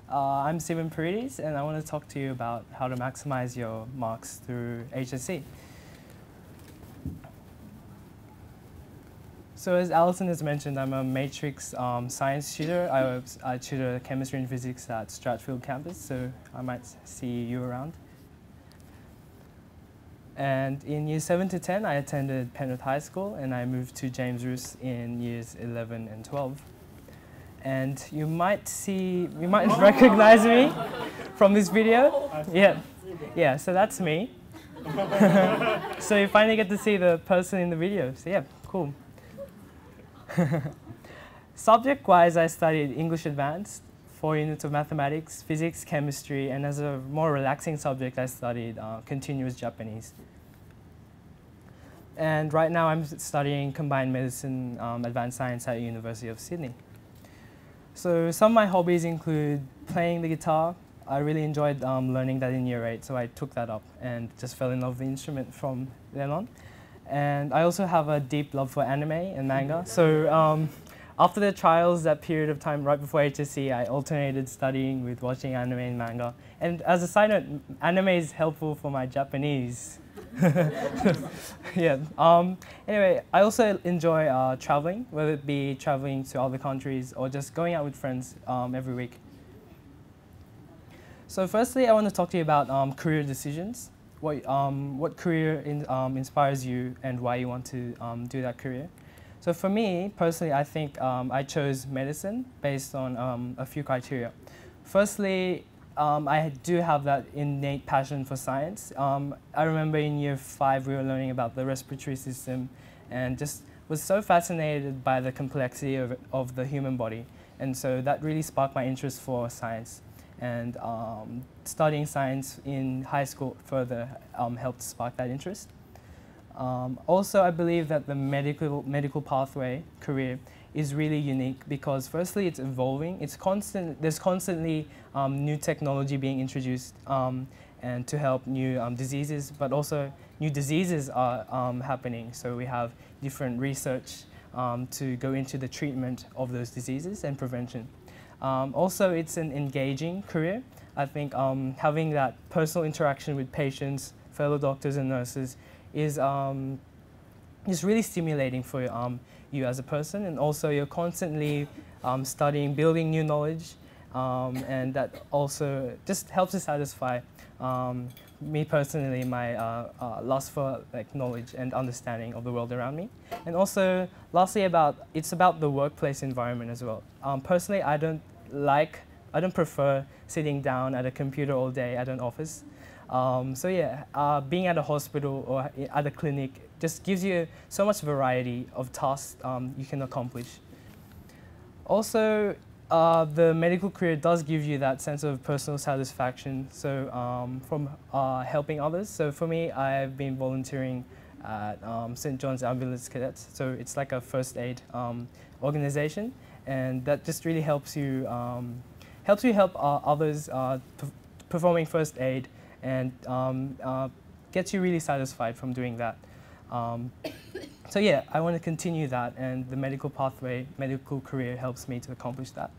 I'm Steven Paredes, and I want to talk to you about how to maximize your marks through HSC. So as Alison has mentioned, I'm a Matrix science tutor. I tutor chemistry and physics at Stratfield campus, so I might see you around. And in years 7 to 10, I attended Penrith High School, and I moved to James Ruse in years 11 and 12. And you might recognize me from this video. Yeah, so that's me. So you finally get to see the person in the video. So yeah, cool. Subject-wise, I studied English Advanced, 4 units of mathematics, physics, chemistry, and as a more relaxing subject, I studied continuous Japanese. And right now, I'm studying combined medicine, advanced science at University of Sydney. So some of my hobbies include playing the guitar. I really enjoyed learning that in year 8, so I took that up and just fell in love with the instrument from then on. And I also have a deep love for anime and manga. So after the trials, that period of time right before HSC, I alternated studying with watching anime and manga. And as a side note, anime is helpful for my Japanese. Yeah. Anyway, I also enjoy traveling, whether it be traveling to other countries or just going out with friends every week. So firstly, I want to talk to you about career decisions. What career inspires you and why you want to do that career. So for me, personally, I think I chose medicine based on a few criteria. Firstly, I do have that innate passion for science. I remember in year 5, we were learning about the respiratory system and just was so fascinated by the complexity of the human body. And so that really sparked my interest for science. And studying science in high school further helped spark that interest. Also, I believe that the medical pathway career is really unique because firstly, it's evolving. There's constantly new technology being introduced and to help new diseases, but also new diseases are happening. So we have different research to go into the treatment of those diseases and prevention. Also, it's an engaging career. I think having that personal interaction with patients, fellow doctors and nurses is really stimulating for you as a person, and also you're constantly studying, building new knowledge, and that also just helps to satisfy me personally, my lust for knowledge and understanding of the world around me. And also, lastly, it's about the workplace environment as well. Personally, I don't prefer sitting down at a computer all day at an office. So yeah, being at a hospital or at a clinic just gives you so much variety of tasks you can accomplish. Also, the medical career does give you that sense of personal satisfaction, so from helping others. So for me, I've been volunteering at St. John's Ambulance Cadets, so it's like a first aid organization, and that just really helps you help others performing first aid, and gets you really satisfied from doing that. So yeah, I want to continue that, and the medical career helps me to accomplish that.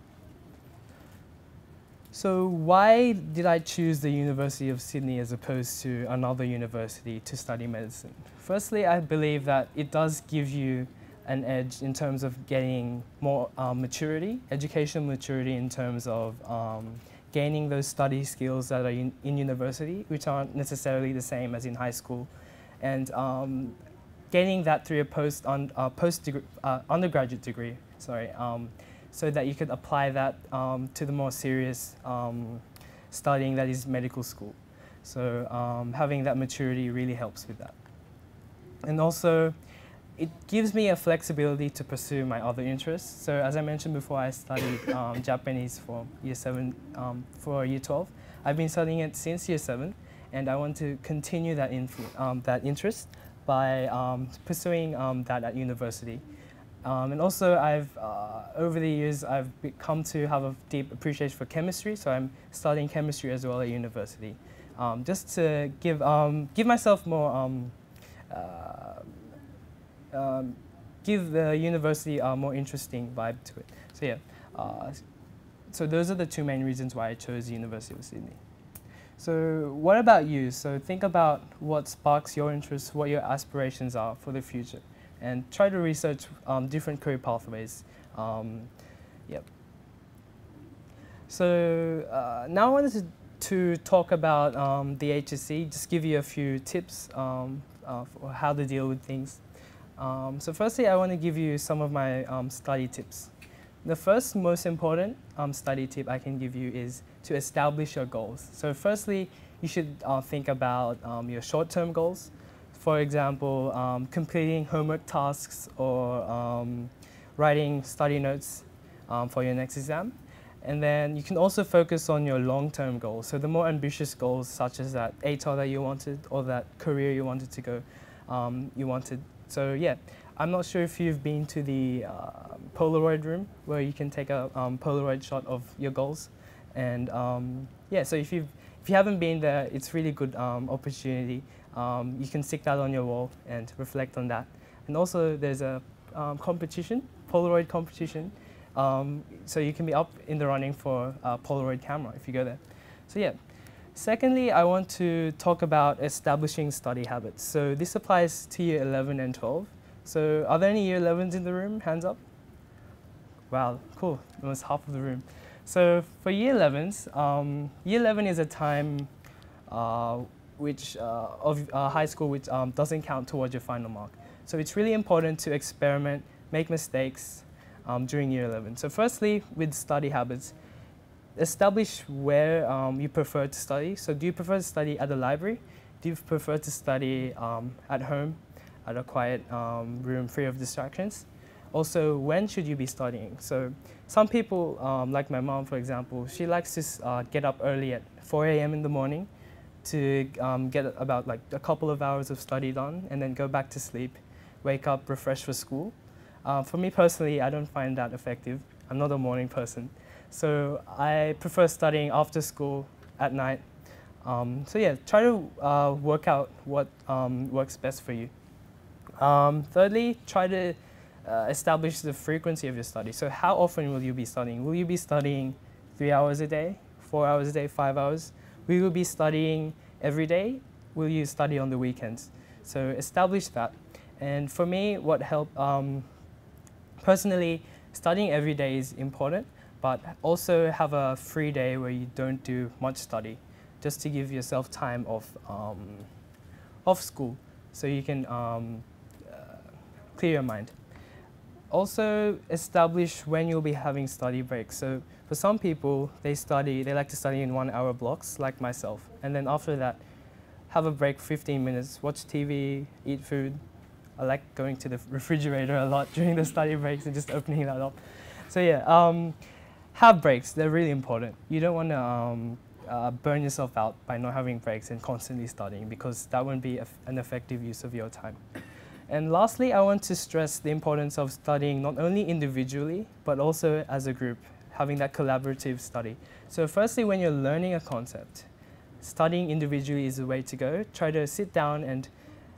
So why did I choose the University of Sydney as opposed to another university to study medicine? Firstly, I believe that it does give you an edge in terms of getting more maturity, educational maturity in terms of gaining those study skills that are in university, which aren't necessarily the same as in high school, and gaining that through a undergraduate degree, so that you could apply that to the more serious studying that is medical school. So having that maturity really helps with that. And also, it gives me a flexibility to pursue my other interests. So as I mentioned before, I studied Japanese for year 7, for year 12. I've been studying it since year 7, and I want to continue that interest by pursuing that at university. And also, over the years, I've come to have a deep appreciation for chemistry, so I'm studying chemistry as well at university, just to give myself more, give the university a more interesting vibe to it. So yeah, so those are the two main reasons why I chose the University of Sydney. So what about you? So think about what sparks your interest, what your aspirations are for the future, and try to research different career pathways. Yep. So now I wanted to talk about the HSC, just give you a few tips for how to deal with things. So firstly, I want to give you some of my study tips. The first most important study tip I can give you is to establish your goals. So firstly, you should think about your short-term goals. For example, completing homework tasks or writing study notes for your next exam. And then you can also focus on your long-term goals. So the more ambitious goals, such as that ATAR that you wanted or that career you wanted to go, So yeah, I'm not sure if you've been to the Polaroid room where you can take a Polaroid shot of your goals. And yeah, so if you haven't been there, it's really good opportunity. You can stick that on your wall and reflect on that. And also there's a competition, Polaroid competition. So you can be up in the running for a Polaroid camera if you go there. So yeah. Secondly, I want to talk about establishing study habits. So this applies to year 11 and 12. So are there any year 11s in the room? Hands up. Wow, cool. Almost half of the room. So for year 11s, year 11 is a time of high school which doesn't count towards your final mark. So it's really important to experiment, make mistakes during year 11. So firstly, with study habits, establish where you prefer to study. So do you prefer to study at the library? Do you prefer to study at home, at a quiet room free of distractions? Also, when should you be studying? So some people, like my mom, for example, she likes to get up early at 4 a.m. in the morning to get about like a couple of hours of study done and then go back to sleep, wake up, refresh for school. For me personally, I don't find that effective. I'm not a morning person. So I prefer studying after school at night. So yeah, try to work out what works best for you. Thirdly, try to establish the frequency of your study. So how often will you be studying? Will you be studying 3 hours a day, 4 hours a day, 5 hours? Will you be studying every day? Will you study on the weekends? So establish that. And for me, what helped, personally, studying every day is important, but also have a free day where you don't do much study, just to give yourself time off school, so you can clear your mind. Also, establish when you'll be having study breaks. So for some people, they like to study in 1 hour blocks, like myself. And then after that, have a break, 15 minutes, watch TV, eat food. I like going to the refrigerator a lot during the study breaks and just opening that up. So yeah, have breaks, they're really important. You don't want to burn yourself out by not having breaks and constantly studying, because that won't be an effective use of your time. And lastly, I want to stress the importance of studying not only individually, but also as a group, having that collaborative study. So firstly, when you're learning a concept, studying individually is the way to go. Try to sit down and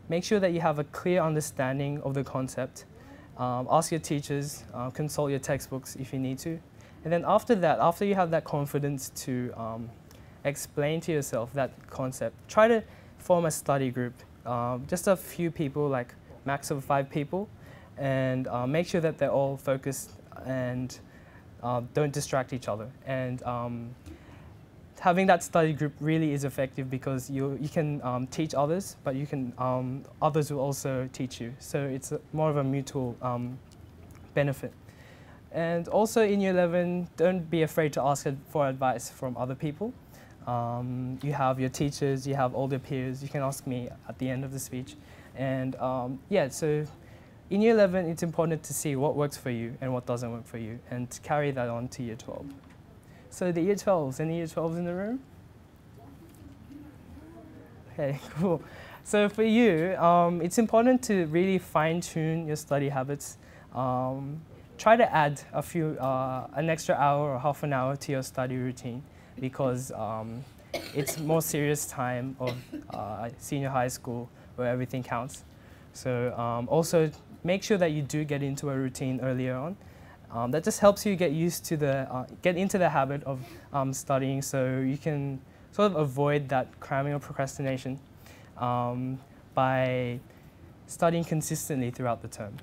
make sure that you have a clear understanding of the concept. Ask your teachers, consult your textbooks if you need to. And then after that, after you have that confidence to explain to yourself that concept, try to form a study group. Just a few people, like max of 5 people, and make sure that they're all focused and don't distract each other. And having that study group really is effective, because you can teach others, but you can others will also teach you. So it's more of a mutual benefit. And also in year 11, don't be afraid to ask for advice from other people. You have your teachers, you have older peers. You can ask me at the end of the speech. And yeah, so in year 11, it's important to see what works for you and what doesn't work for you, and to carry that on to year 12. So the year 12s, any year 12s in the room? Okay, cool. So for you, it's important to really fine-tune your study habits. Try to add an extra hour or half an hour to your study routine, because it's more serious time of senior high school where everything counts. So also make sure that you do get into a routine earlier on. That just helps you get used to get into the habit of studying, so you can sort of avoid that cramming or procrastination by studying consistently throughout the term.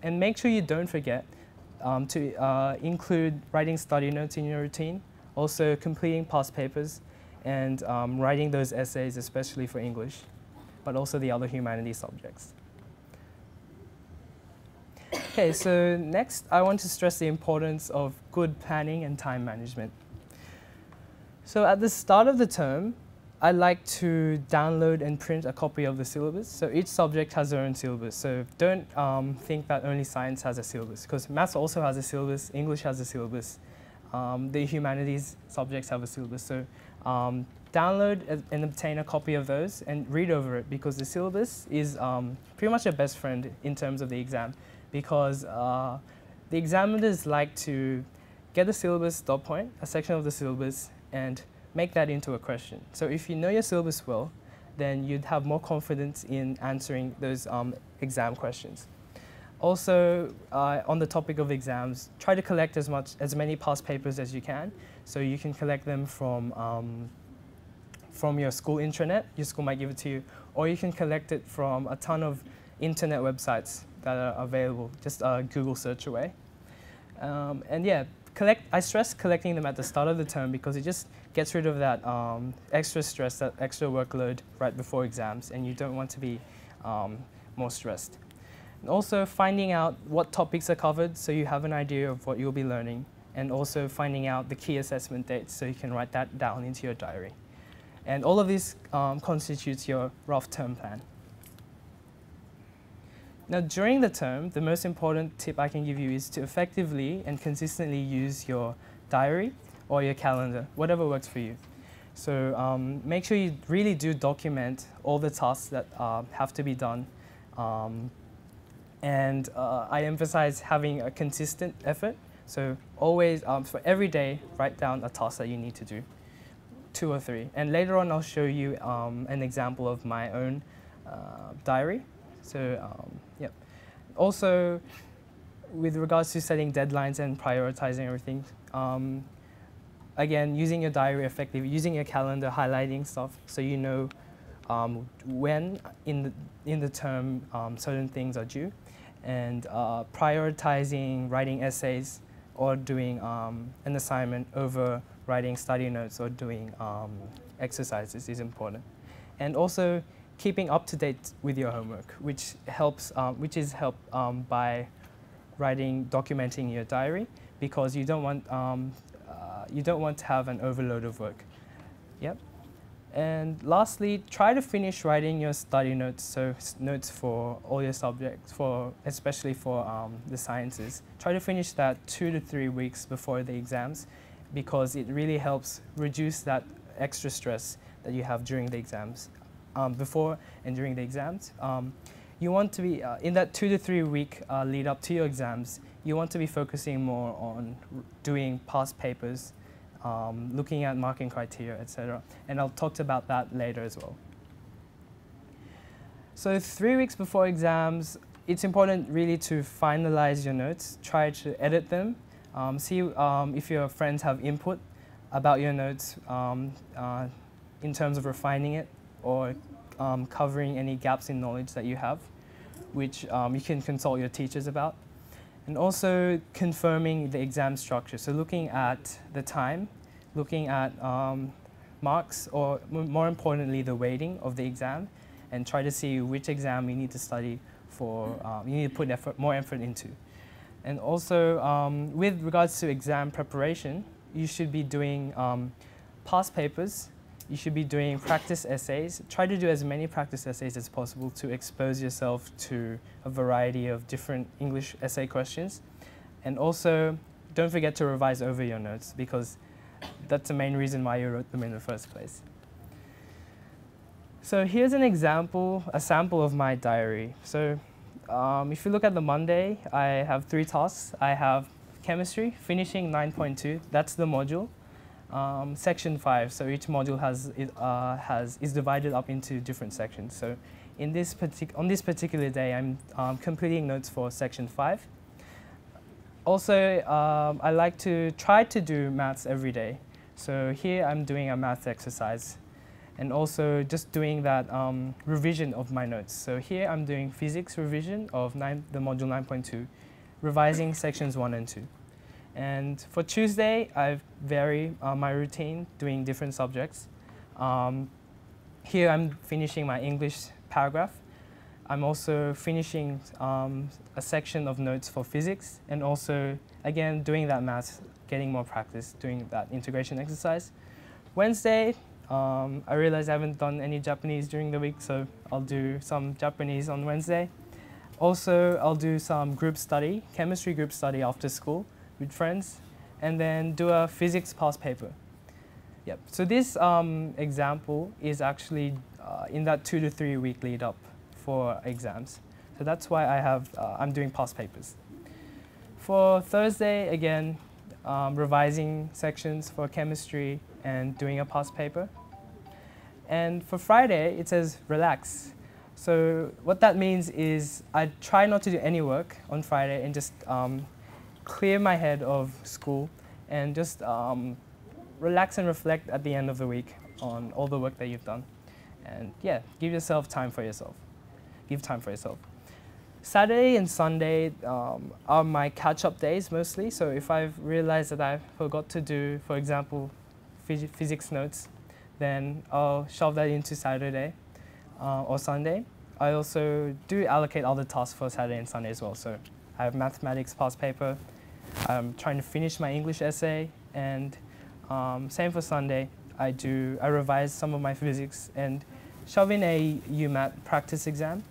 And make sure you don't forget to include writing study notes in your routine, also completing past papers, and writing those essays, especially for English, but also the other humanities subjects. Okay, so next I want to stress the importance of good planning and time management. So at the start of the term, I like to download and print a copy of the syllabus. So each subject has their own syllabus. So don't think that only science has a syllabus, because maths also has a syllabus, English has a syllabus, the humanities subjects have a syllabus. So download and obtain a copy of those and read over it, because the syllabus is pretty much your best friend in terms of the exam, because the examiners like to get the syllabus dot point, a section of the syllabus, and make that into a question. So if you know your syllabus well, then you'd have more confidence in answering those exam questions. Also, on the topic of exams, try to collect as many past papers as you can. So you can collect them from your school intranet. Your school might give it to you, or you can collect it from a ton of internet websites that are available. Just Google search away. And yeah, I stress collecting them at the start of the term, because it just gets rid of that extra stress, that extra workload right before exams, and you don't want to be more stressed. And also finding out what topics are covered, so you have an idea of what you'll be learning, and also finding out the key assessment dates, so you can write that down into your diary. And all of this constitutes your rough term plan. Now, during the term, the most important tip I can give you is to effectively and consistently use your diary or your calendar, whatever works for you. So make sure you really do document all the tasks that have to be done. And I emphasize having a consistent effort. So always, for every day, write down a task that you need to do, 2 or 3. And later on, I'll show you an example of my own diary. So, yep. Also, with regards to setting deadlines and prioritizing everything, again, using your diary effectively, using your calendar, highlighting stuff, so you know when in the term certain things are due, and prioritizing writing essays or doing an assignment over writing study notes or doing exercises is important. And also, keeping up to date with your homework, which is helped by documenting your diary, because you don't want to have an overload of work. Yep. And lastly, try to finish writing your study notes, so notes for all your subjects, especially for the sciences. Try to finish that 2 to 3 weeks before the exams, because it really helps reduce that extra stress that you have during the exams. Before and during the exams. You want to be, in that 2 to 3 week lead up to your exams, you want to be focusing more on doing past papers, looking at marking criteria, etc. And I'll talk about that later as well. So 3 weeks before exams, it's important really to finalize your notes, try to edit them, see if your friends have input about your notes in terms of refining it, or covering any gaps in knowledge that you have, which you can consult your teachers about. And also confirming the exam structure, so looking at the time, looking at marks, or more importantly, the weighting of the exam, and try to see which exam you need to study for, you need to put more effort into. And also, with regards to exam preparation, you should be doing past papers. You should be doing practice essays. Try to do as many practice essays as possible to expose yourself to a variety of different English essay questions. And also, don't forget to revise over your notes, because that's the main reason why you wrote them in the first place. So here's an example, a sample of my diary. So if you look at the Monday, I have 3 tasks. I have chemistry, finishing 9.2, that's the module. Section 5, so each module is divided up into different sections. So on this particular day, I'm completing notes for section 5. Also, I like to try to do maths every day. So here I'm doing a maths exercise and also just doing that revision of my notes. So here I'm doing physics revision of the module 9.2, revising sections 1 and 2. And for Tuesday, I vary my routine doing different subjects. Here I'm finishing my English paragraph. I'm also finishing a section of notes for physics and also, again, doing that maths, getting more practice, doing that integration exercise. Wednesday, I realized I haven't done any Japanese during the week, so I'll do some Japanese on Wednesday. Also, I'll do some group study, chemistry group study after school with friends, and then do a physics past paper. Yep. So this example is actually in that 2 to 3 week lead up for exams. So that's why I'm doing past papers. For Thursday, again, revising sections for chemistry and doing a past paper. And for Friday, it says relax. So what that means is I try not to do any work on Friday and just clear my head of school and just relax and reflect at the end of the week on all the work that you've done. And yeah, give yourself time for yourself. Give time for yourself. Saturday and Sunday are my catch-up days mostly. So if I've realized that I forgot to do, for example, physics notes, then I'll shove that into Saturday or Sunday. I also do allocate other tasks for Saturday and Sunday as well. So I have mathematics past paper. I'm trying to finish my English essay, and same for Sunday. I revise some of my physics and shove in a UMAT practice exam.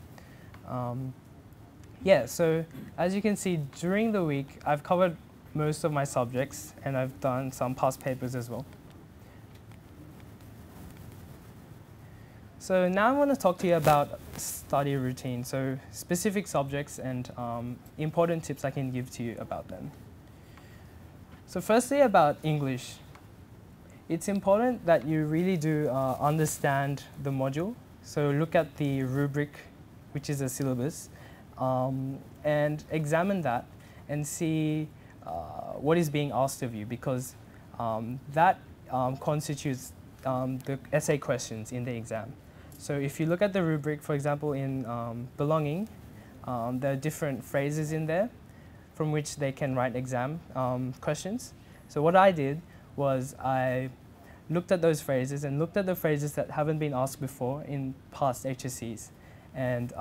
Yeah, so as you can see, during the week, I've covered most of my subjects, and I've done some past papers as well. So now I want to talk to you about study routine, so specific subjects and important tips I can give to you about them. So firstly, about English. It's important that you really do understand the module. So look at the rubric, which is a syllabus, and examine that and see what is being asked of you, because that constitutes the essay questions in the exam. So if you look at the rubric, for example, in belonging, there are different phrases in there from which they can write exam questions. So what I did was I looked at those phrases and looked at the phrases that haven't been asked before in past HSCs. And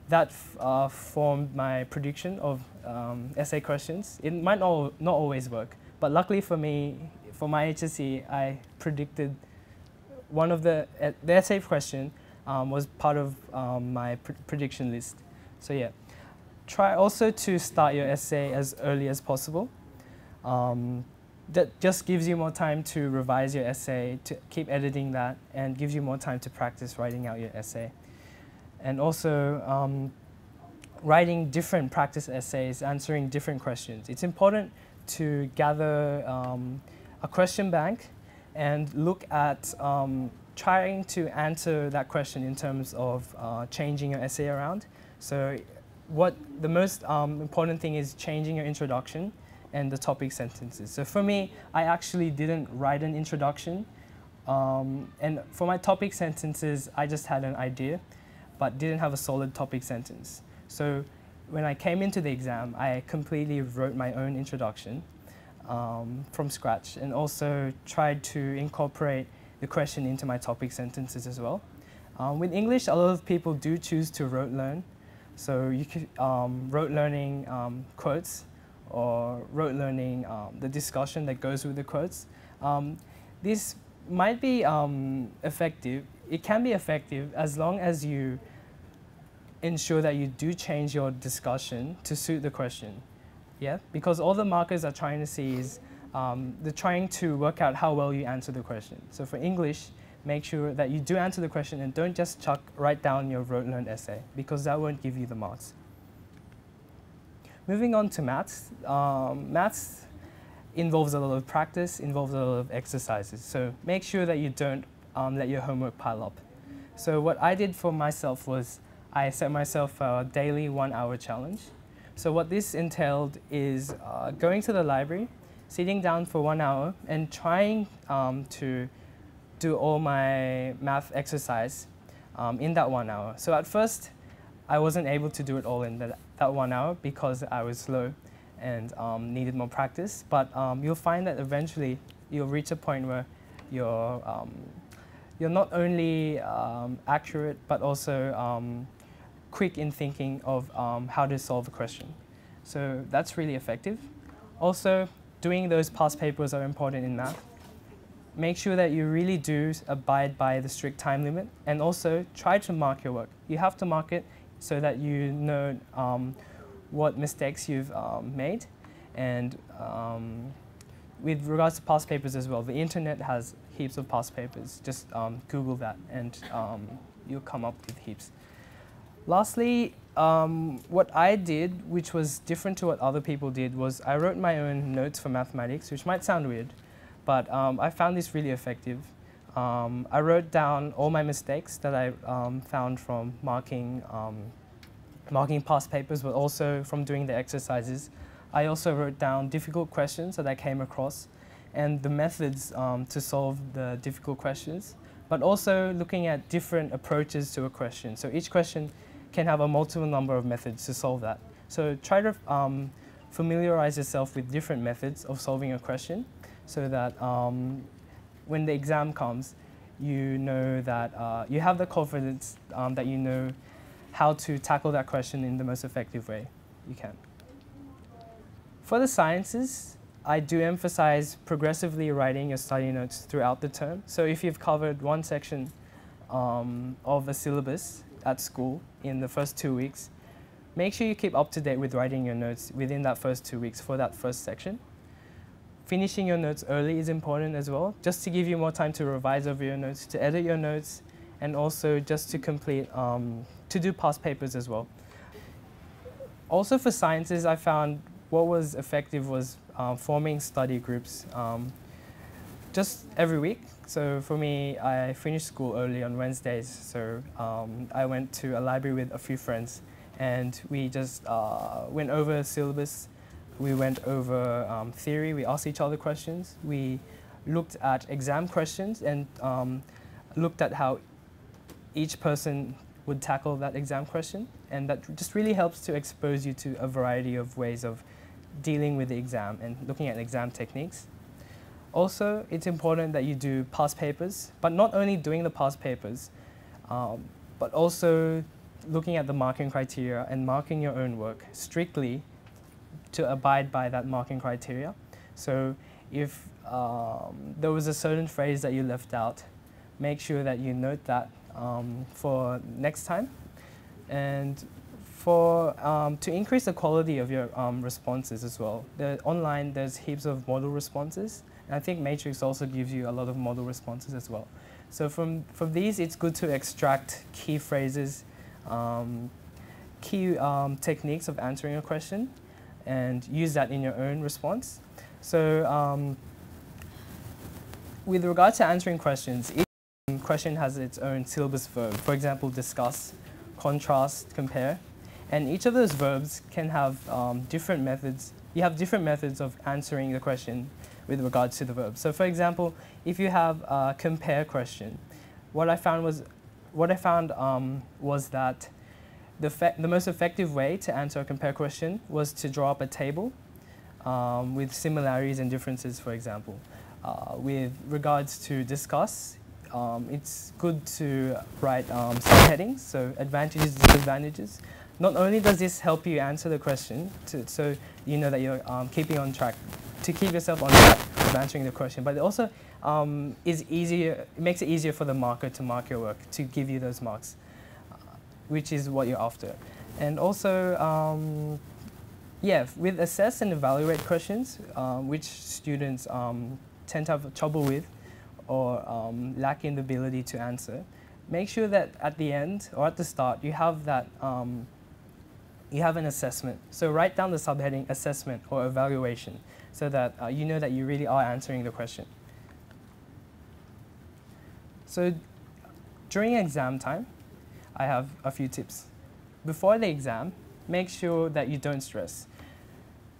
that formed my prediction of essay questions. It might not always work, but luckily for me, for my HSC, I predicted one of the essay question was part of my prediction list. So yeah, try also to start your essay as early as possible. That just gives you more time to revise your essay, to keep editing that, and gives you more time to practice writing out your essay. And also writing different practice essays, answering different questions. It's important to gather a question bank and look at trying to answer that question in terms of changing your essay around. So the most important thing is changing your introduction and the topic sentences. So for me, I actually didn't write an introduction. And for my topic sentences, I just had an idea, but didn't have a solid topic sentence. So when I came into the exam, I completely wrote my own introduction from scratch, and also tried to incorporate the question into my topic sentences as well. With English, a lot of people do choose to rote learn. So you could rote learning quotes, or rote learning the discussion that goes with the quotes. This might be effective. It can be effective as long as you ensure that you do change your discussion to suit the question. Yeah, because all the markers are trying to see is they're trying to work out how well you answer the question. So for English, make sure that you do answer the question and don't just write down your rote learned essay, because that won't give you the marks. Moving on to maths. Maths involves a lot of practice, involves a lot of exercises. So make sure that you don't let your homework pile up. So what I did for myself was I set myself a daily 1-hour challenge. So what this entailed is going to the library, sitting down for 1 hour and trying to do all my math exercise in that 1 hour. So at first, I wasn't able to do it all in that 1 hour because I was slow and needed more practice. But you'll find that eventually you'll reach a point where you're not only accurate but also quick in thinking of how to solve a question. So that's really effective. Also, doing those past papers are important in math. Make sure that you really do abide by the strict time limit, and also try to mark your work. You have to mark it so that you know what mistakes you've made. And with regards to past papers as well, the internet has heaps of past papers. Just Google that and you'll come up with heaps. Lastly, what I did, which was different to what other people did, was I wrote my own notes for mathematics, which might sound weird, but I found this really effective. I wrote down all my mistakes that I found from marking past papers, but also from doing the exercises. I also wrote down difficult questions that I came across and the methods to solve the difficult questions, but also looking at different approaches to a question. So each question can have a multiple number of methods to solve that. So try to familiarize yourself with different methods of solving a question so that when the exam comes, you know that you have the confidence that you know how to tackle that question in the most effective way you can. For the sciences, I do emphasize progressively writing your study notes throughout the term. So if you've covered one section of a syllabus at school in the first 2 weeks, make sure you keep up to date with writing your notes within that first 2 weeks for that first section. Finishing your notes early is important as well, just to give you more time to revise over your notes, to edit your notes, and also just to complete, to do past papers as well. Also for sciences, I found what was effective was forming study groups just every week. So for me, I finished school early on Wednesdays, so I went to a library with a few friends and we just went over syllabus, we went over theory, we asked each other questions, we looked at exam questions and looked at how each person would tackle that exam question, and that just really helps to expose you to a variety of ways of dealing with the exam and looking at exam techniques. Also, it's important that you do past papers, but not only doing the past papers, but also looking at the marking criteria and marking your own work strictly to abide by that marking criteria. So if there was a certain phrase that you left out, make sure that you note that for next time. And for to increase the quality of your responses as well, online there's heaps of model responses, and I think Matrix also gives you a lot of model responses as well. So from these, it's good to extract key phrases, key techniques of answering a question, and use that in your own response. So with regard to answering questions, each question has its own syllabus verb. For example, discuss, contrast, compare. And each of those verbs can have different methods. You have different methods of answering the question with regards to the verb. So for example, if you have a compare question, what I found was that the most effective way to answer a compare question was to draw up a table with similarities and differences, for example. With regards to discuss, it's good to write subheadings, so advantages, disadvantages. Not only does this help you answer the question, so you know that you're keeping on track, to keep yourself on track of answering the question, but it also is easier, it makes it easier for the marker to mark your work, to give you those marks, which is what you're after. And also, yeah, with assess and evaluate questions, which students tend to have trouble with or lack in the ability to answer, make sure that at the end or at the start you have that you have an assessment. So write down the subheading assessment or evaluation so that you know that you really are answering the question. So during exam time, I have a few tips. Before the exam, make sure that you don't stress.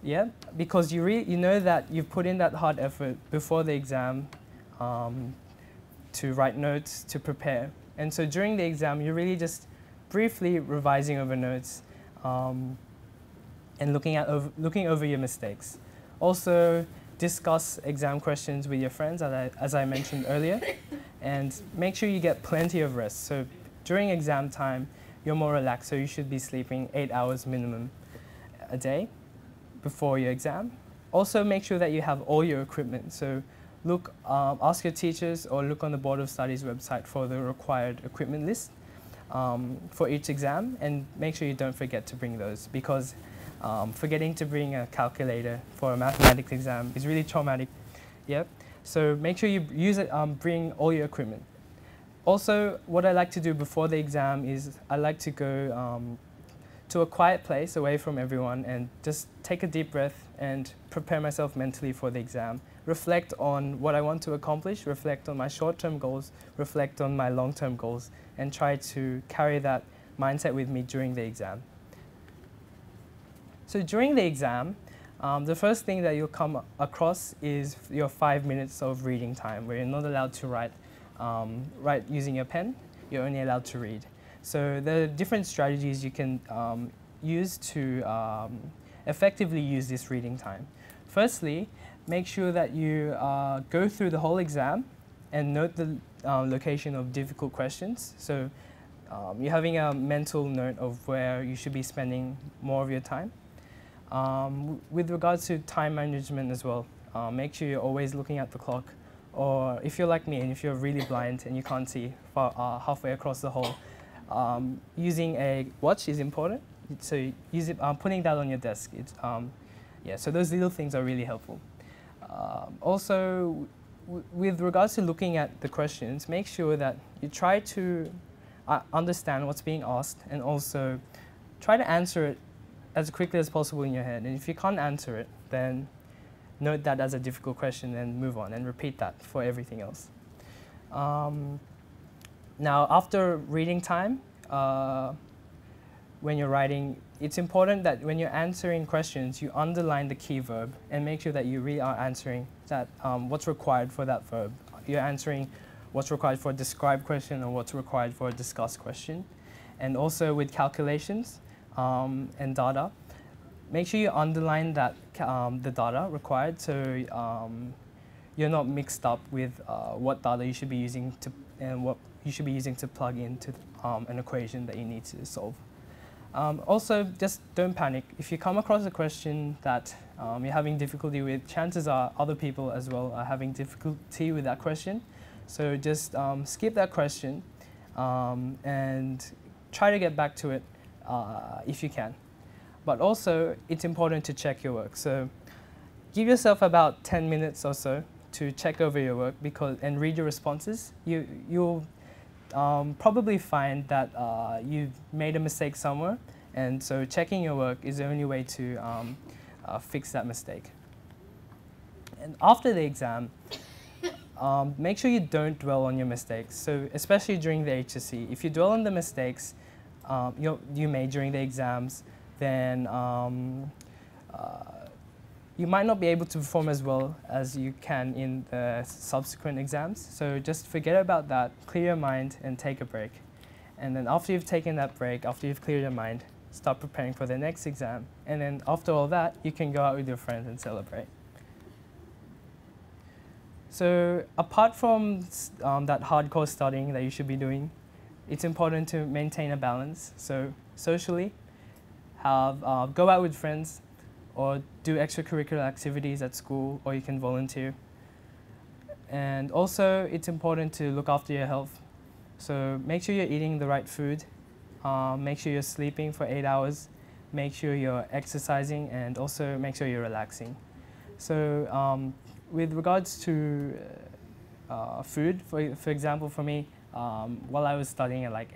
Yeah, because you know that you've put in that hard effort before the exam to write notes, to prepare. And so during the exam, you're really just briefly revising over notes and looking over your mistakes. Also, discuss exam questions with your friends, as I mentioned earlier, and make sure you get plenty of rest. So during exam time, you're more relaxed, so you should be sleeping 8 hours minimum a day before your exam. Also, make sure that you have all your equipment. So ask your teachers or look on the Board of Studies website for the required equipment list for each exam, and make sure you don't forget to bring those, because forgetting to bring a calculator for a mathematics exam is really traumatic. Yep. So make sure you bring all your equipment. Also, what I like to do before the exam is I like to go to a quiet place away from everyone and just take a deep breath and prepare myself mentally for the exam. Reflect on what I want to accomplish, reflect on my short-term goals, reflect on my long-term goals, and try to carry that mindset with me during the exam. So during the exam, the first thing that you'll come across is your 5 minutes of reading time, where you're not allowed to write using your pen, you're only allowed to read. So there are different strategies you can use to effectively use this reading time. Firstly, make sure that you go through the whole exam and note the location of difficult questions. So you're having a mental note of where you should be spending more of your time. With regards to time management as well, make sure you're always looking at the clock. Or if you're like me and if you're really blind and you can't see halfway across the hall, using a watch is important. So putting that on your desk. Yeah, so those little things are really helpful. Also, with regards to looking at the questions, make sure that you try to understand what's being asked, and also try to answer it as quickly as possible in your head. And if you can't answer it, then note that as a difficult question and move on and repeat that for everything else. Now, after reading time, when you're writing, it's important that when you're answering questions, you underline the key verb and make sure that you really are answering that what's required for that verb. You're answering what's required for a describe question or what's required for a discuss question. And also with calculations and data, make sure you underline that the data required, so you're not mixed up with what data you should be using and what you should be using to plug into an equation that you need to solve. Also, just don't panic. If you come across a question that you're having difficulty with, chances are other people as well are having difficulty with that question. So just skip that question and try to get back to it if you can. But also, it's important to check your work. So give yourself about 10 minutes or so to check over your work and read your responses. You'll probably find that you've made a mistake somewhere, and so checking your work is the only way to fix that mistake. And after the exam, make sure you don't dwell on your mistakes. So especially during the HSC, if you dwell on the mistakes you made during the exams, then you might not be able to perform as well as you can in the subsequent exams. So just forget about that, clear your mind, and take a break. And then after you've taken that break, after you've cleared your mind, start preparing for the next exam. And then after all that, you can go out with your friends and celebrate. So apart from that hardcore studying that you should be doing, it's important to maintain a balance. So socially, go out with friends, or do extracurricular activities at school, or you can volunteer. And also, it's important to look after your health. So make sure you're eating the right food, make sure you're sleeping for 8 hours, make sure you're exercising, and also make sure you're relaxing. So with regards to food, for example, for me, while I was studying at like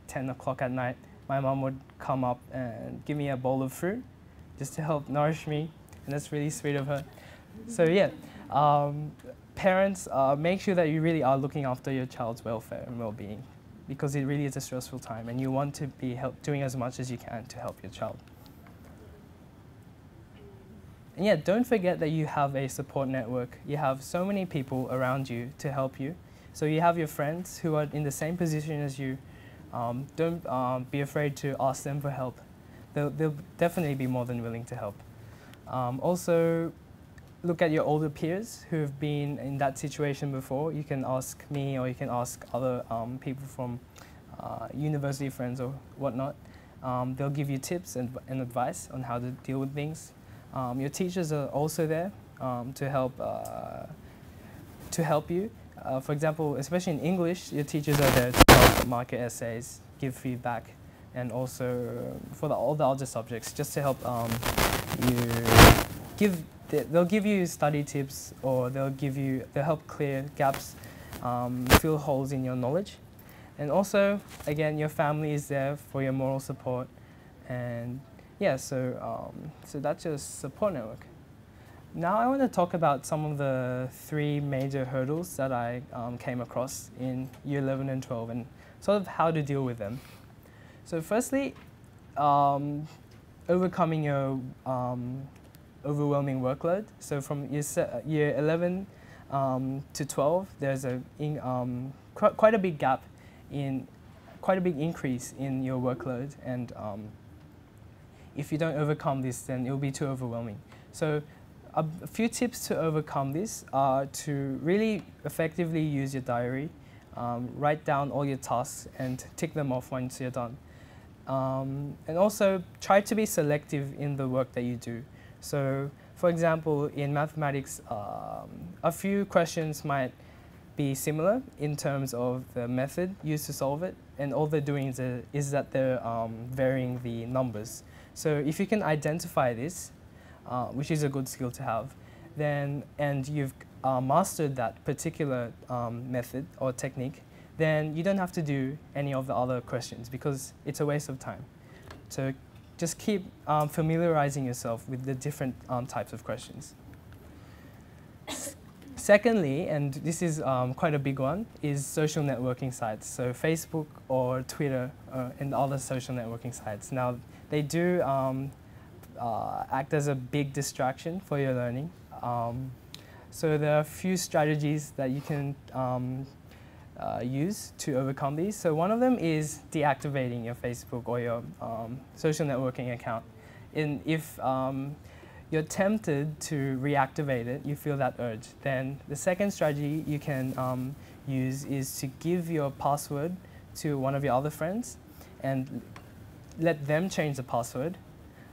10 o'clock at night, my mom would come up and give me a bowl of fruit just to help nourish me, and that's really sweet of her. So yeah, parents, make sure that you really are looking after your child's welfare and well-being, because it really is a stressful time and you want to be doing as much as you can to help your child. And yeah, don't forget that you have a support network. You have so many people around you to help you. So you have your friends who are in the same position as you. Don't be afraid to ask them for help. They'll definitely be more than willing to help. Also, look at your older peers who have been in that situation before. You can ask me, or you can ask other people from university friends or whatnot. They'll give you tips and advice on how to deal with things. Your teachers are also there to help you. For example, especially in English, your teachers are there to help mark your essays, give feedback, and also for all the other subjects, just to help they'll give you study tips, or they'll help clear gaps, fill holes in your knowledge. And also, again, your family is there for your moral support. And yeah, so that's your support network. Now I want to talk about some of the 3 major hurdles that I came across in year 11 and 12, and sort of how to deal with them. So firstly, overcoming your overwhelming workload. So from year 11 to 12, there's quite a big gap quite a big increase in your workload, and if you don't overcome this, then it'll be too overwhelming. So a few tips to overcome this are to really effectively use your diary, write down all your tasks and tick them off once you're done. And also try to be selective in the work that you do. So for example, in mathematics, a few questions might be similar in terms of the method used to solve it, and all they're doing is that they're varying the numbers. So if you can identify this, which is a good skill to have, and you've mastered that particular method or technique, then you don't have to do any of the other questions because it's a waste of time. So just keep familiarizing yourself with the different types of questions. Secondly, and this is quite a big one, is social networking sites. So Facebook or Twitter and other social networking sites. Now, they do act as a big distraction for your learning. So there are a few strategies that you can use to overcome these. So one of them is deactivating your Facebook or your social networking account. And if you're tempted to reactivate it, you feel that urge, then the second strategy you can use is to give your password to one of your other friends and let them change the password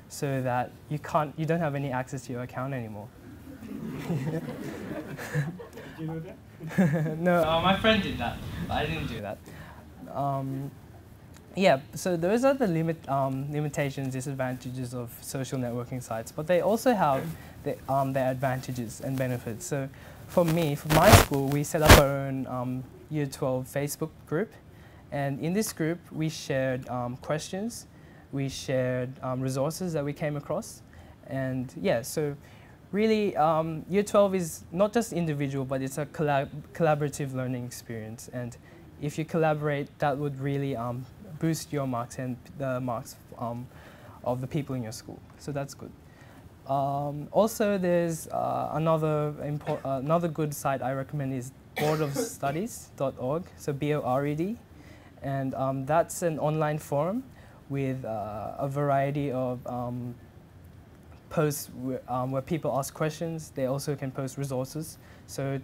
so that you don't have any access to your account anymore. Did you do that? No, my friend did that, but I didn't do that. Yeah, so those are the limitations, disadvantages of social networking sites, but they also have their advantages and benefits. So for me, for my school, we set up our own Year 12 Facebook group, and in this group, we shared questions, we shared resources that we came across, and yeah, so really, Year 12 is not just individual, but it's a collaborative learning experience, and if you collaborate, that would really boost your marks and the marks of the people in your school. So that's good. Also, there's another good site I recommend is boardofstudies.org, so BORED, and that's an online forum with a variety of posts where people ask questions. They also can post resources. So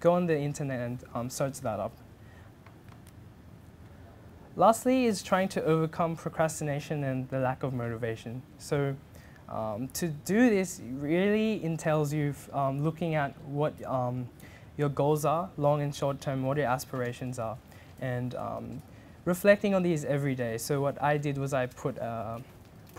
go on the internet and search that up. Lastly is trying to overcome procrastination and the lack of motivation. So to do this really entails you looking at what your goals are, long and short term, what your aspirations are, and reflecting on these every day. So what I did was I put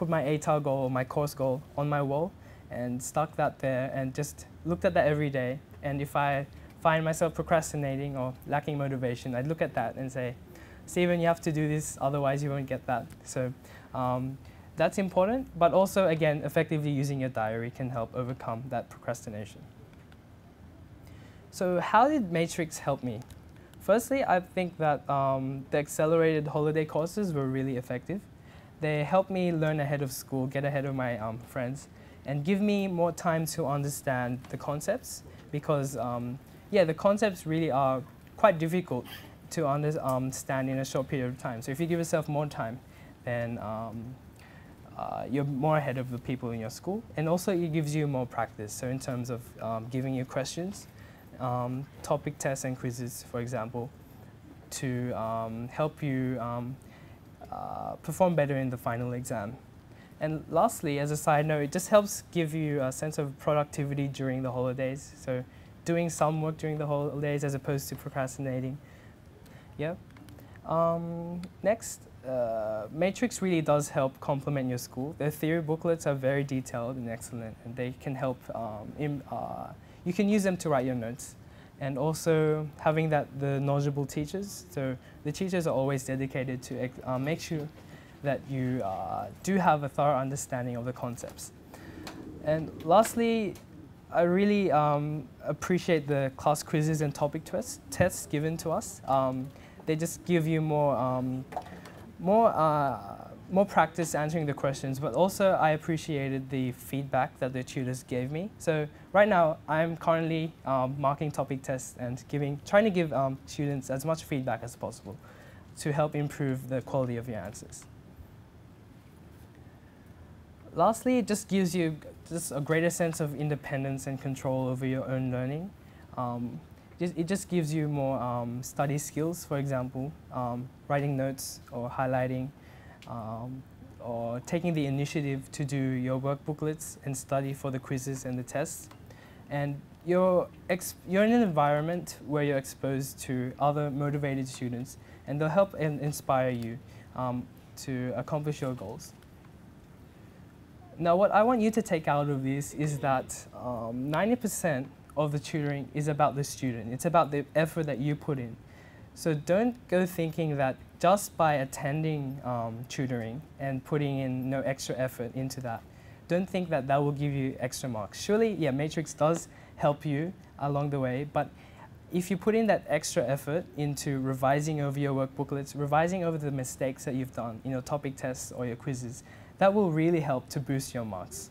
my ATAR goal, my course goal, on my wall and stuck that there and just looked at that every day. And if I find myself procrastinating or lacking motivation, I'd look at that and say, Steven, you have to do this, otherwise you won't get that. So that's important, but also, again, effectively using your diary can help overcome that procrastination. So how did Matrix help me? Firstly, I think that the accelerated holiday courses were really effective. They helped me learn ahead of school, get ahead of my friends, and give me more time to understand the concepts because, yeah, the concepts really are quite difficult to understand in a short period of time. So if you give yourself more time, then you're more ahead of the people in your school. And also it gives you more practice. So in terms of giving you questions, topic tests and quizzes, for example, to help you perform better in the final exam. And lastly, as a side note, it just helps give you a sense of productivity during the holidays. So doing some work during the holidays as opposed to procrastinating. Yeah. Next, Matrix really does help complement your school. The theory booklets are very detailed and excellent, and they can help, you can use them to write your notes. And also having the knowledgeable teachers. So the teachers are always dedicated to make sure that you do have a thorough understanding of the concepts. And lastly, I really appreciate the class quizzes and topic tests given to us. They just give you more practice answering the questions, but also I appreciated the feedback that the tutors gave me. So right now, I'm currently marking topic tests and trying to give students as much feedback as possible to help improve the quality of your answers. Lastly, it just gives you just a greater sense of independence and control over your own learning. It just gives you more study skills, for example, writing notes or highlighting, or taking the initiative to do your work booklets and study for the quizzes and the tests. And you're in an environment where you're exposed to other motivated students, and they'll help and inspire you to accomplish your goals. Now, what I want you to take out of this is that 90% of the tutoring is about the student. It's about the effort that you put in. So don't go thinking that just by attending tutoring and putting in no extra effort into that, don't think that that will give you extra marks. Surely, yeah, Matrix does help you along the way, but if you put in that extra effort into revising over your work booklets, revising over the mistakes that you've done in your topic tests or your quizzes, that will really help to boost your marks.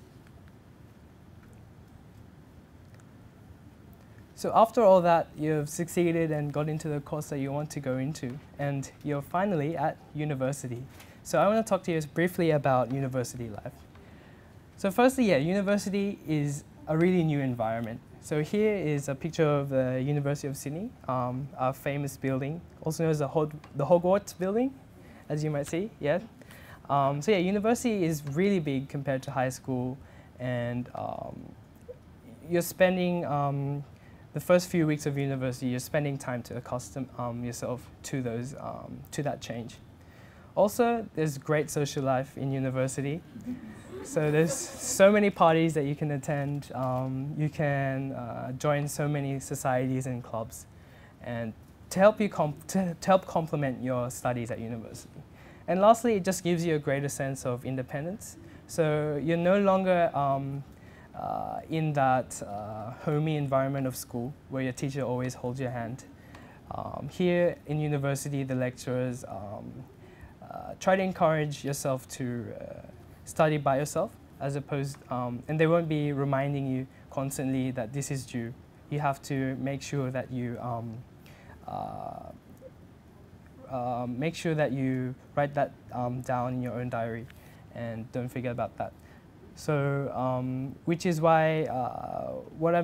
So after all that, you've succeeded and got into the course that you want to go into, and you're finally at university. So I want to talk to you briefly about university life. So firstly, yeah, university is a really new environment. So here is a picture of the University of Sydney, our famous building, also known as the Hogwarts building, as you might see, yeah. So yeah, university is really big compared to high school, and you're spending the first few weeks of university, you're spending time to accustom yourself to that change. Also, there's great social life in university. So there's so many parties that you can attend. You can join so many societies and clubs, and to help complement your studies at university. And lastly, it just gives you a greater sense of independence. So you're no longer in that homey environment of school where your teacher always holds your hand. Here in university, the lecturers try to encourage yourself to study by yourself, as opposed, and they won't be reminding you constantly that this is due. You have to make sure that you write that down in your own diary, and don't forget about that. So, which is why what I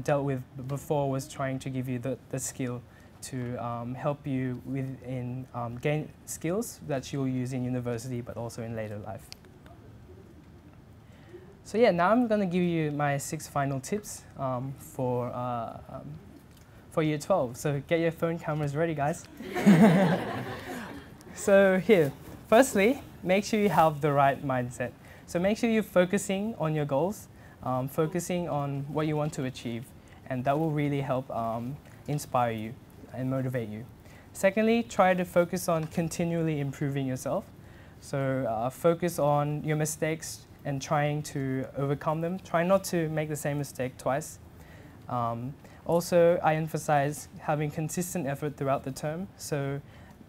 dealt with before was trying to give you the skill to help you gain skills that you'll use in university, but also in later life. So yeah, now I'm going to give you my 6 final tips for year 12. So get your phone cameras ready, guys. So here, firstly, make sure you have the right mindset. So make sure you're focusing on your goals, focusing on what you want to achieve, and that will really help inspire you and motivate you. Secondly, try to focus on continually improving yourself. So focus on your mistakes and trying to overcome them. Try not to make the same mistake twice. Also, I emphasize having consistent effort throughout the term, so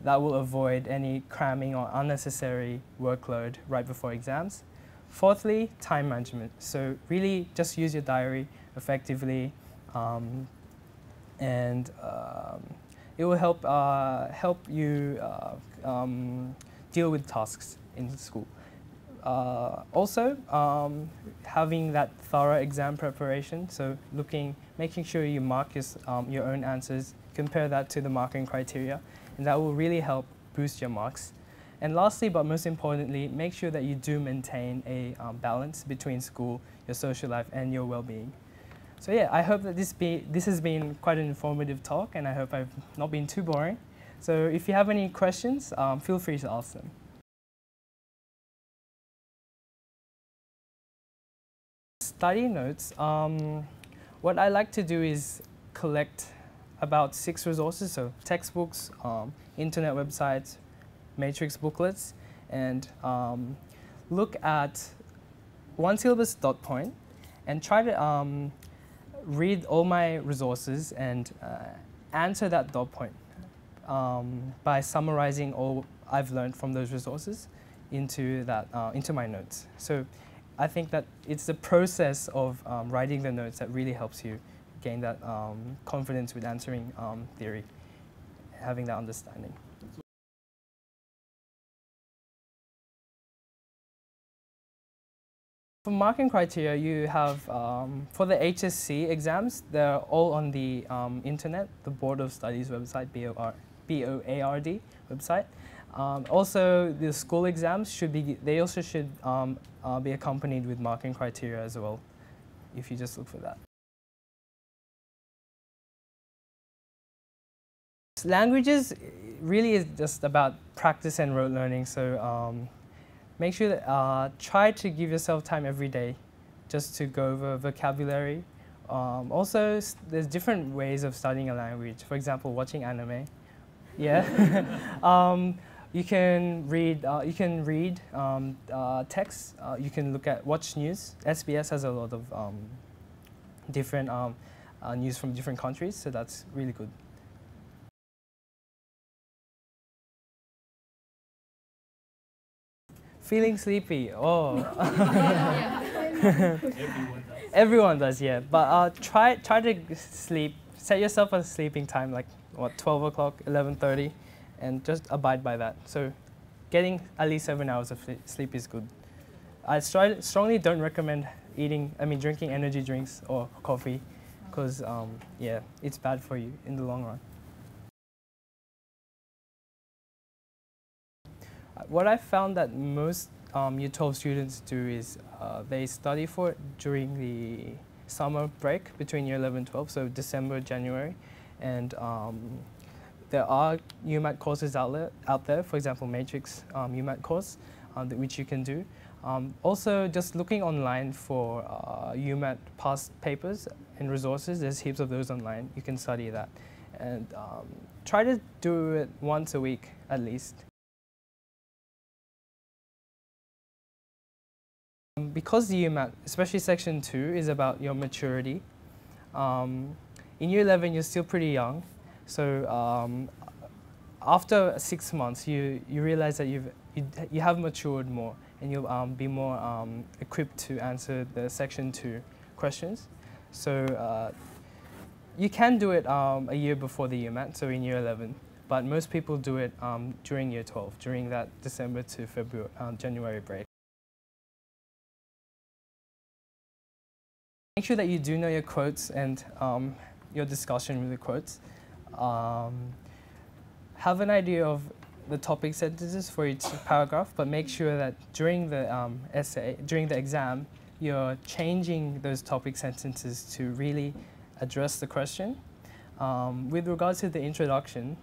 that will avoid any cramming or unnecessary workload right before exams. Fourthly, time management. So really just use your diary effectively, and it will help you deal with tasks in school. Also, having that thorough exam preparation, so making sure you mark your own answers, compare that to the marking criteria, and that will really help boost your marks. And lastly, but most importantly, make sure that you do maintain a balance between school, your social life, and your well-being. So yeah, I hope that this has been quite an informative talk, and I hope I've not been too boring. So if you have any questions, feel free to ask them. Study notes. What I like to do is collect about 6 resources, so textbooks, internet websites, Matrix booklets, and look at one syllabus dot point and try to read all my resources and answer that dot point by summarizing all I've learned from those resources into my notes. So I think that it's the process of writing the notes that really helps you gain that confidence with answering theory, having that understanding. For marking criteria, you have, for the HSC exams, they're all on the internet, the Board of Studies website, BOARD website. Also, the school exams they also should be accompanied with marking criteria as well, if you just look for that. Languages really is just about practice and rote learning, so make sure that try to give yourself time every day just to go over vocabulary. Also, there's different ways of studying a language. For example, watching anime. Yeah. You can read texts. You can watch news. SBS has a lot of different news from different countries, so that's really good. Feeling sleepy. Oh. Everyone does, yeah. But try to sleep. Set yourself a sleeping time, like what, 12 o'clock, 11:30, and just abide by that. So, getting at least 7 hours of sleep is good. I strongly don't recommend drinking energy drinks or coffee, because yeah, it's bad for you in the long run. What I found that most Year 12 students do is they study for it during the summer break between Year 11 and 12, so December, January, and there are UMAT courses out there, for example, Matrix UMAT course, which you can do. Also, just looking online for UMAT past papers and resources, there's heaps of those online. You can study that. And try to do it once a week, at least. Because the UMAT, especially Section 2, is about your maturity, in Year 11 you're still pretty young, so after 6 months you realize that you have matured more, and you'll be more equipped to answer the Section 2 questions. So you can do it a year before the UMAT, so in Year 11, but most people do it during Year 12, during that December to January break. Make sure that you do know your quotes and your discussion with the quotes. Have an idea of the topic sentences for each paragraph, but make sure that during the during the exam, you're changing those topic sentences to really address the question. With regards to the introduction,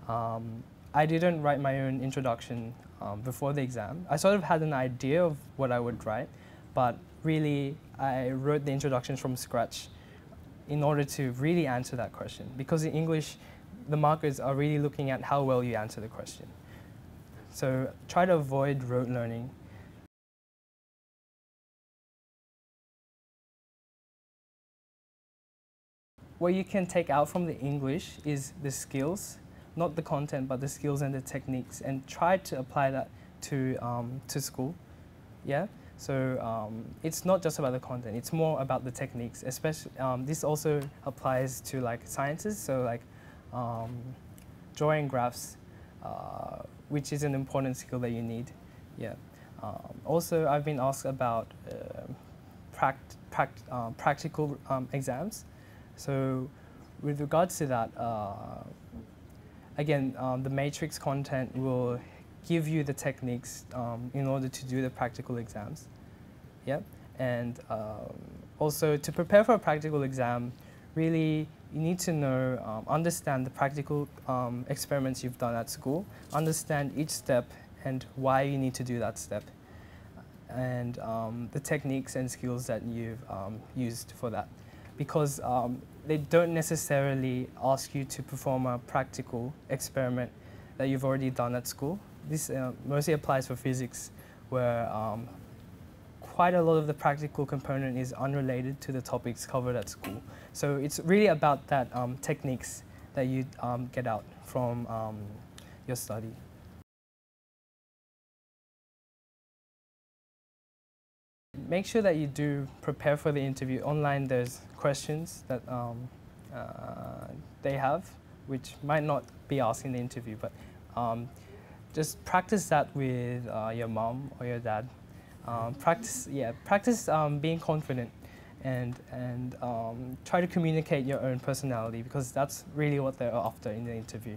I didn't write my own introduction before the exam. I sort of had an idea of what I would write, but really I wrote the introduction from scratch in order to really answer that question. Because in English, the markers are really looking at how well you answer the question. So try to avoid rote learning. what you can take out from the English is the skills, not the content, but the skills and the techniques, and try to apply that to school. Yeah. So it's not just about the content; it's more about the techniques. Especially this also applies to like sciences. So like drawing graphs, which is an important skill that you need. Yeah. Also, I've been asked about practical exams. So with regards to that, again, the matrix content will give you the techniques in order to do the practical exams. Yeah. And also to prepare for a practical exam, really you need to know, understand the practical experiments you've done at school, understand each step and why you need to do that step, and the techniques and skills that you've used for that. Because they don't necessarily ask you to perform a practical experiment that you've already done at school. This mostly applies for physics, where quite a lot of the practical component is unrelated to the topics covered at school. So it's really about that techniques that you get out from your study. Make sure that you do prepare for the interview. Online there's questions that they have, which might not be asked in the interview, but just practice that with your mom or your dad. Practice being confident, and try to communicate your own personality, because that's really what they're after in the interview.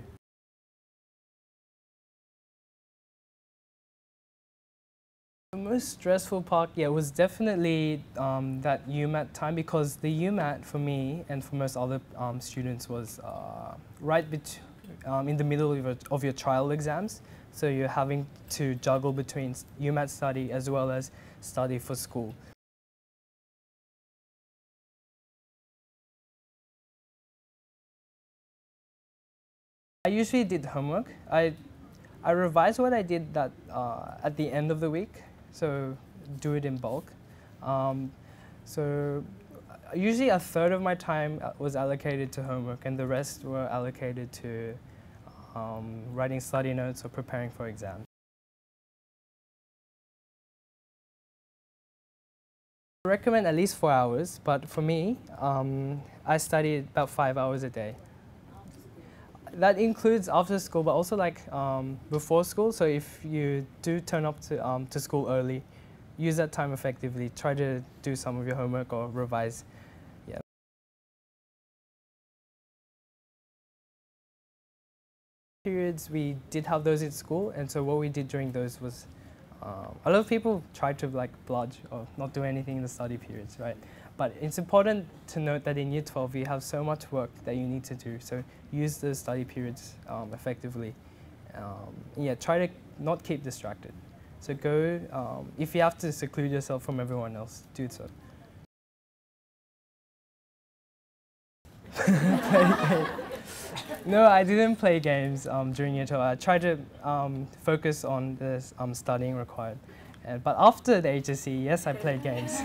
The most stressful part, was definitely that UMAT time, because the UMAT for me and for most other students was right in the middle of your trial exams. So you're having to juggle between UMAT study as well as study for school. I usually did homework. I revised what I did that at the end of the week, so do it in bulk. So usually a third of my time was allocated to homework, and the rest were allocated to writing study notes or preparing for exams. I recommend at least 4 hours, but for me, I study about 5 hours a day. That includes after school, but also like before school. So if you do turn up to school early, use that time effectively. Try to do some of your homework or revise. Yeah. Periods, we did have those in school, and so what we did during those was a lot of people try to like bludge or not do anything in the study periods, right? But it's important to note that in Year 12 you have so much work that you need to do, so use the study periods effectively. Try to not keep distracted. So go, if you have to seclude yourself from everyone else, do so. No, I didn't play games during Year 12. I tried to focus on the studying required. But after the HSC, yes, I played games.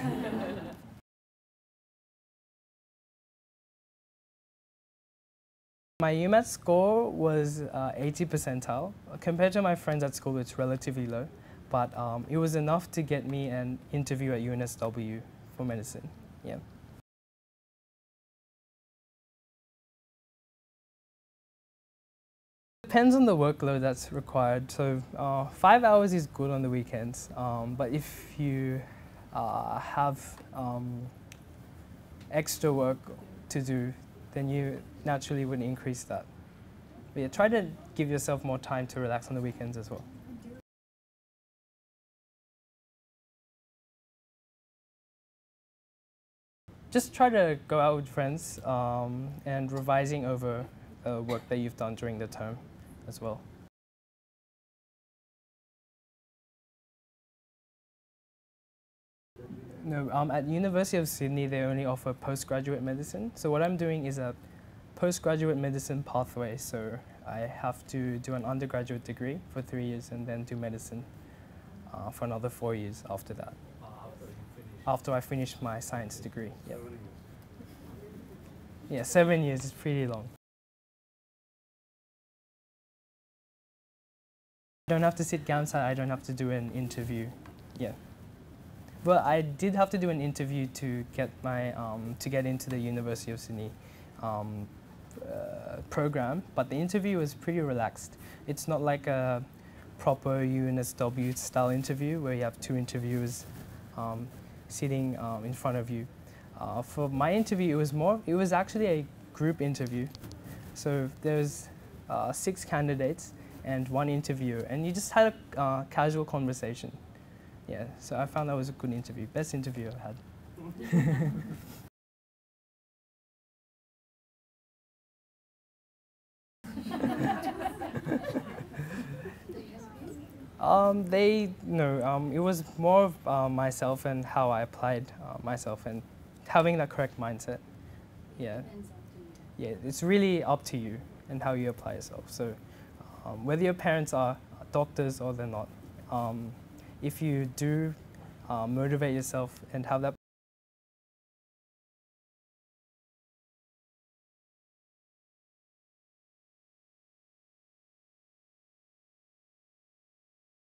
My UMS score was 80 percentile. Compared to my friends at school, it's relatively low. But it was enough to get me an interview at UNSW for medicine. Yeah. Depends on the workload that's required. So 5 hours is good on the weekends. But if you have extra work to do, then you naturally would increase that. But yeah, try to give yourself more time to relax on the weekends as well. Just try to go out with friends and revising over work that you've done during the term as well. No, at University of Sydney they only offer postgraduate medicine. So what I'm doing is a postgraduate medicine pathway. So I have to do an undergraduate degree for 3 years and then do medicine for another 4 years after that. After I finish my science degree. Yep. Yeah, 7 years is pretty long. I don't have to sit downside, I don't have to do an interview. Yeah. But I did have to do an interview to get my to get into the University of Sydney program, but the interview was pretty relaxed. It's not like a proper UNSW style interview where you have two interviewers sitting in front of you. For my interview, it was actually a group interview. So there's 6 candidates and 1 interviewer, and you just had a casual conversation. Yeah, so I found that was a good interview, best interview I've had. It was more of myself and how I applied myself and having that correct mindset. Yeah. Yeah, it's really up to you and how you apply yourself. So whether your parents are doctors or they're not, if you do motivate yourself and have that